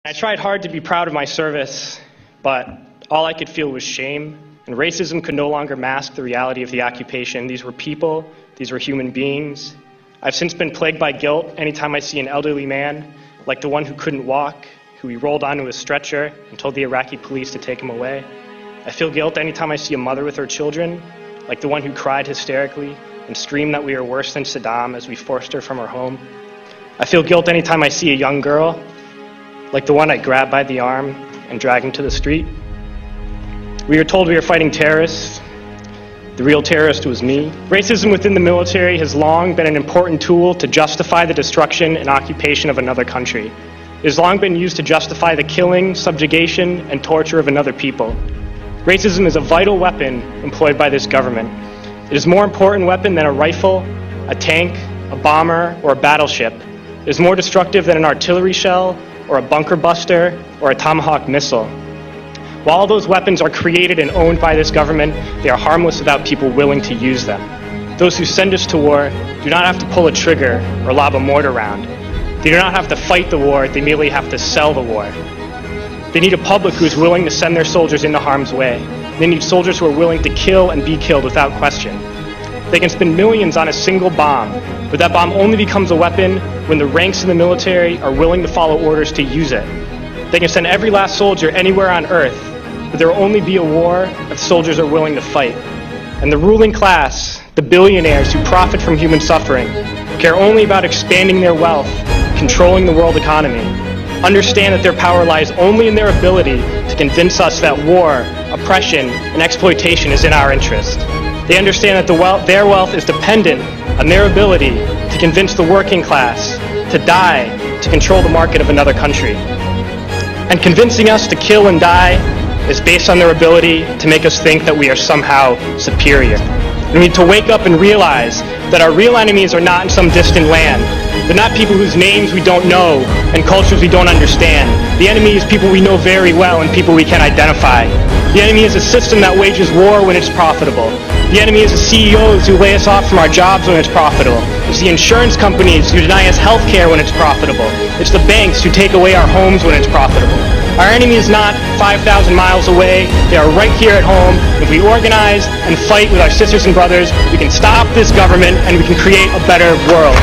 I tried hard to be proud of my service, but all I could feel was shame, and racism could no longer mask the reality of the occupation. These were people, these were human beings. I've since been plagued by guilt anytime I see an elderly man, like the one who couldn't walk, who we rolled onto a stretcher and told the Iraqi police to take him away. I feel guilt anytime I see a mother with her children, like the one who cried hysterically and screamed that we are worse than Saddam as we forced her from her home. I feel guilt anytime I see a young girl, like the one I grabbed by the arm and dragged into the street. We were told we were fighting terrorists. The real terrorist was me. Racism within the military has long been an important tool to justify the destruction and occupation of another country. It has long been used to justify the killing, subjugation, and torture of another people. Racism is a vital weapon employed by this government. It is a more important weapon than a rifle, a tank, a bomber, or a battleship. It is more destructive than an artillery shell, or a bunker buster, or a Tomahawk missile. While all those weapons are created and owned by this government, they are harmless without people willing to use them. Those who send us to war do not have to pull a trigger or lob a mortar round. They do not have to fight the war, they merely have to sell the war. They need a public who is willing to send their soldiers into harm's way. They need soldiers who are willing to kill and be killed without question. They can spend millions on a single bomb, but that bomb only becomes a weapon when the ranks in the military are willing to follow orders to use it. They can send every last soldier anywhere on earth, but there will only be a war if soldiers are willing to fight. And the ruling class, the billionaires who profit from human suffering, care only about expanding their wealth, controlling the world economy. Understand that their power lies only in their ability to convince us that war, oppression, and exploitation is in our interest. They understand that their wealth is dependent on their ability to convince the working class to die to control the market of another country. And convincing us to kill and die is based on their ability to make us think that we are somehow superior. We need to wake up and realize that our real enemies are not in some distant land. They're not people whose names we don't know and cultures we don't understand. The enemy is people we know very well and people we can identify. The enemy is a system that wages war when it's profitable. The enemy is the CEOs who lay us off from our jobs when it's profitable. It's the insurance companies who deny us health care when it's profitable. It's the banks who take away our homes when it's profitable. Our enemy is not 5,000 miles away. They are right here at home. If we organize and fight with our sisters and brothers, we can stop this government and we can create a better world.